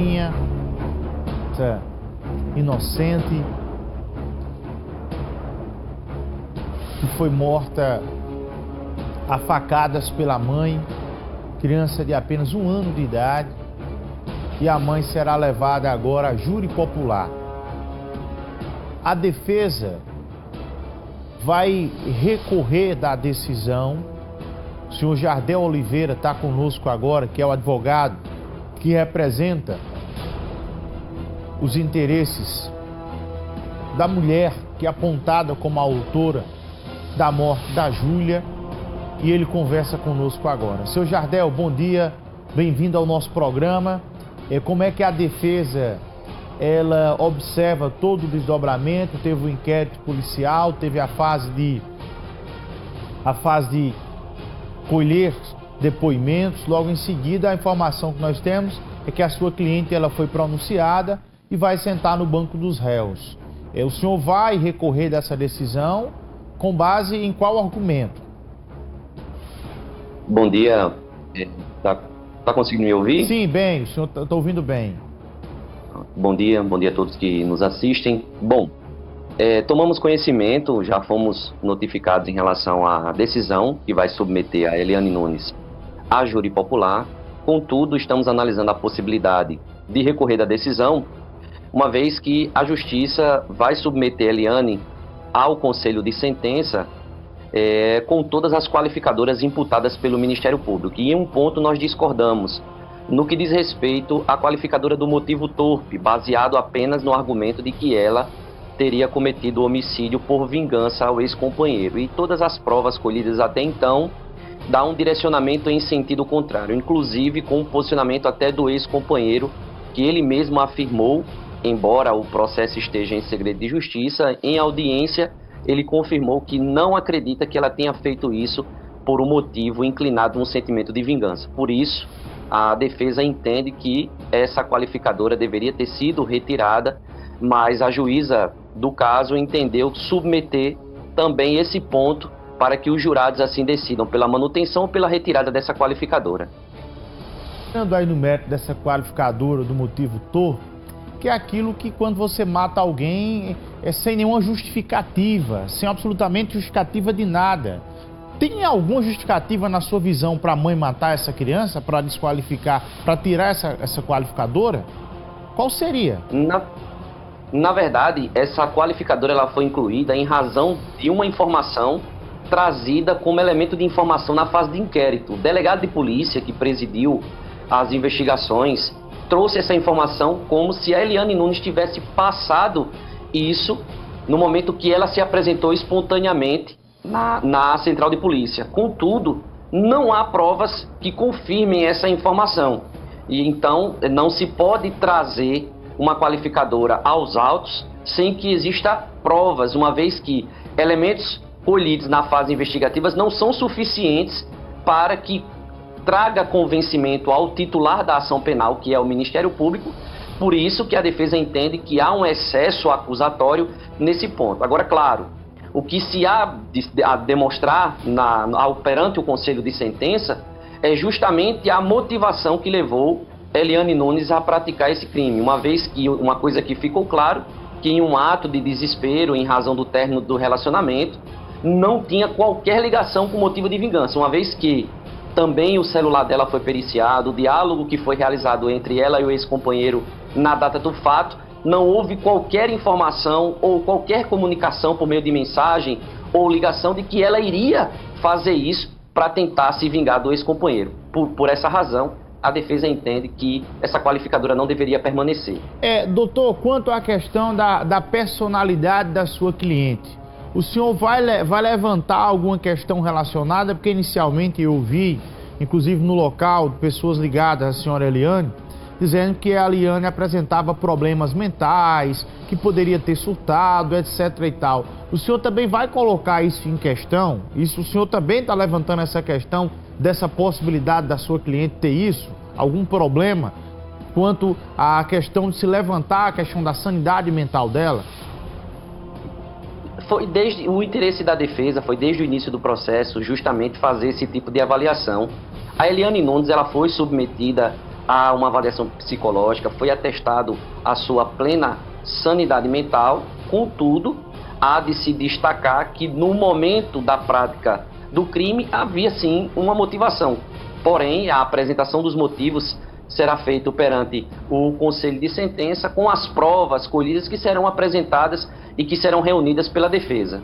novinha, inocente, que foi morta a facadas pela mãe, criança de apenas 1 ano de idade, e a mãe será levada agora a júri popular. A defesa vai recorrer da decisão. O senhor Jardel Oliveira está conosco agora, que é o advogado que representa os interesses da mulher que é apontada como a autora da morte da Júlia, e ele conversa conosco agora. Seu Jardel, bom dia, bem-vindo ao nosso programa. Como é que a defesa ela observa todo o desdobramento? Teve o inquérito policial, teve a fase de colher depoimentos. Logo em seguida, a informação que nós temos é que a sua cliente ela foi pronunciada e vai sentar no banco dos réus. O senhor vai recorrer dessa decisão com base em qual argumento? Bom dia, tá conseguindo me ouvir? Sim, bem, o senhor está ouvindo bem. Bom dia a todos que nos assistem. Bom, tomamos conhecimento, já fomos notificados em relação à decisão que vai submeter a Eliane Nunes à júri popular. Contudo, estamos analisando a possibilidade de recorrer da decisão, uma vez que a Justiça vai submeter a Eliane ao Conselho de Sentença com todas as qualificadoras imputadas pelo Ministério Público. E em um ponto nós discordamos, no que diz respeito à qualificadora do motivo torpe, baseado apenas no argumento de que ela teria cometido o homicídio por vingança ao ex-companheiro. E todas as provas colhidas até então dão um direcionamento em sentido contrário, inclusive com um posicionamento até do ex-companheiro, que ele mesmo afirmou, embora o processo esteja em segredo de justiça, em audiência ele confirmou que não acredita que ela tenha feito isso por um motivo inclinado num sentimento de vingança. Por isso, a defesa entende que essa qualificadora deveria ter sido retirada, mas a juíza do caso entendeu submeter também esse ponto para que os jurados assim decidam pela manutenção ou pela retirada dessa qualificadora. Entrando aí no mérito dessa qualificadora do motivo torpe, que é aquilo que quando você mata alguém sem nenhuma justificativa, sem absolutamente justificativa de nada. Tem alguma justificativa na sua visão para a mãe matar essa criança, para desqualificar, para tirar essa qualificadora? Qual seria? Na verdade, essa qualificadora ela foi incluída em razão de uma informação trazida como elemento de informação na fase de inquérito. O delegado de polícia que presidiu as investigações trouxe essa informação como se a Eliane Nunes tivesse passado isso no momento que ela se apresentou espontaneamente na central de polícia. Contudo, não há provas que confirmem essa informação. E então não se pode trazer uma qualificadora aos autos sem que exista provas, uma vez que elementos colhidos na fase investigativa não são suficientes para que traga convencimento ao titular da ação penal, que é o Ministério Público. Por isso que a defesa entende que há um excesso acusatório nesse ponto. Agora, claro, o que se há a demonstrar perante o Conselho de Sentença é justamente a motivação que levou Eliane Nunes a praticar esse crime, uma vez que uma coisa que ficou claro, que em um ato de desespero em razão do término do relacionamento, não tinha qualquer ligação com motivo de vingança, uma vez que também o celular dela foi periciado, o diálogo que foi realizado entre ela e o ex-companheiro na data do fato, não houve qualquer informação ou qualquer comunicação por meio de mensagem ou ligação de que ela iria fazer isso para tentar se vingar do ex-companheiro. Por essa razão, a defesa entende que essa qualificadora não deveria permanecer. Doutor, quanto à questão da personalidade da sua cliente, o senhor vai levantar alguma questão relacionada? Porque inicialmente eu vi, inclusive no local, pessoas ligadas à senhora Eliane, dizendo que a Eliane apresentava problemas mentais, que poderia ter surtado, etc. e tal. O senhor também vai colocar isso em questão? O senhor também está levantando essa questão dessa possibilidade da sua cliente ter isso? Algum problema quanto à questão de se levantar a questão da sanidade mental dela? O interesse da defesa foi desde o início do processo justamente fazer esse tipo de avaliação. A Eliane Nunes ela foi submetida a uma avaliação psicológica, foi atestado a sua plena sanidade mental. Contudo, há de se destacar que no momento da prática do crime havia sim uma motivação. Porém, a apresentação dos motivos será feita perante o Conselho de Sentença com as provas colhidas que serão apresentadas e que serão reunidas pela defesa.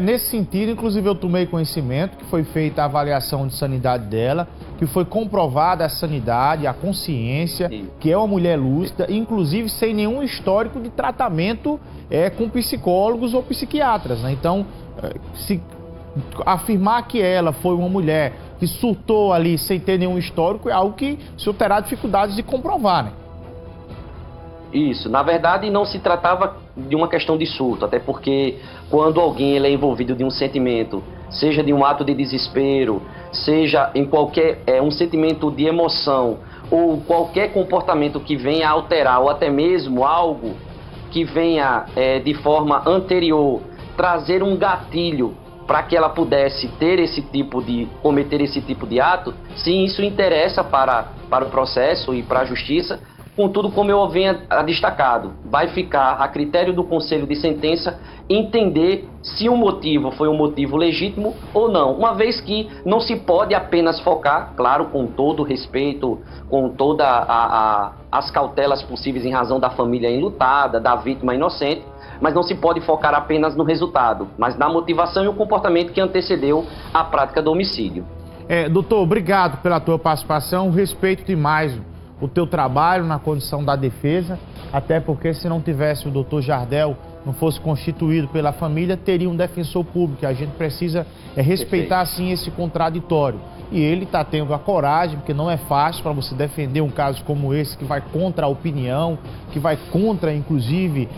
Nesse sentido, inclusive eu tomei conhecimento que foi feita a avaliação de sanidade dela, que foi comprovada a sanidade, a consciência, que é uma mulher lúcida, inclusive sem nenhum histórico de tratamento com psicólogos ou psiquiatras, né? Então, se afirmar que ela foi uma mulher que surtou ali sem ter nenhum histórico é algo que o senhor terá dificuldades de comprovar, né? Isso, na verdade não se tratava de uma questão de surto, até porque quando alguém ele é envolvido de um sentimento, seja de um ato de desespero, seja em qualquer um sentimento de emoção ou qualquer comportamento que venha a alterar ou até mesmo algo que venha de forma anterior trazer um gatilho para que ela pudesse cometer esse tipo de ato, sim, isso interessa para o processo e para a justiça. Contudo, como eu havia destacado, vai ficar a critério do Conselho de Sentença entender se o motivo foi um motivo legítimo ou não, uma vez que não se pode apenas focar, claro, com todo o respeito, com todas as cautelas possíveis em razão da família enlutada, da vítima inocente, mas não se pode focar apenas no resultado, mas na motivação e o comportamento que antecedeu a prática do homicídio. Doutor, obrigado pela tua participação, respeito demais o teu trabalho na condição da defesa, até porque se não tivesse o doutor Jardel, não fosse constituído pela família, teria um defensor público. A gente precisa respeitar, sim, esse contraditório. E ele está tendo a coragem, porque não é fácil para você defender um caso como esse, que vai contra a opinião, que vai contra, inclusive,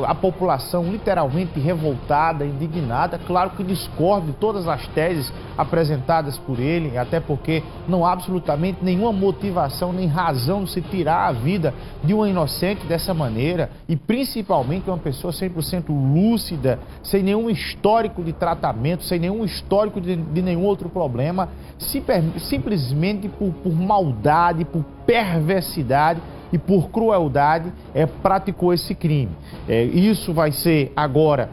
a população literalmente revoltada, indignada. Claro que discorda de todas as teses apresentadas por ele, até porque não há absolutamente nenhuma motivação, nem razão de se tirar a vida de uma inocente dessa maneira, e principalmente uma pessoa 100% lúcida, sem nenhum histórico de tratamento, sem nenhum histórico de nenhum outro problema, simplesmente por maldade, por perversidade e por crueldade praticou esse crime. Isso vai ser agora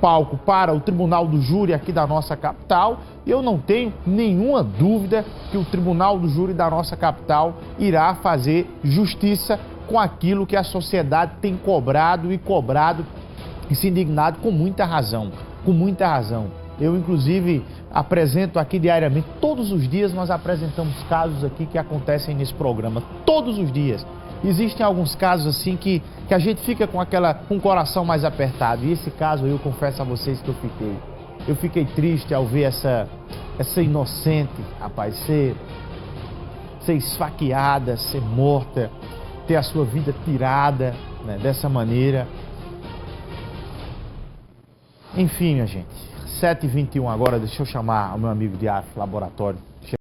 palco para o Tribunal do Júri aqui da nossa capital, e eu não tenho nenhuma dúvida que o Tribunal do Júri da nossa capital irá fazer justiça com aquilo que a sociedade tem cobrado e se indignado com muita razão, Eu, inclusive, apresento aqui diariamente, todos os dias nós apresentamos casos aqui que acontecem nesse programa, todos os dias. Existem alguns casos assim que a gente fica com o coração mais apertado, e esse caso eu confesso a vocês que eu fiquei triste ao ver essa inocente, rapaz, ser esfaqueada, ser morta, ter a sua vida tirada, né, dessa maneira. Enfim, minha gente, 7h21 agora, deixa eu chamar o meu amigo de AF Laboratório.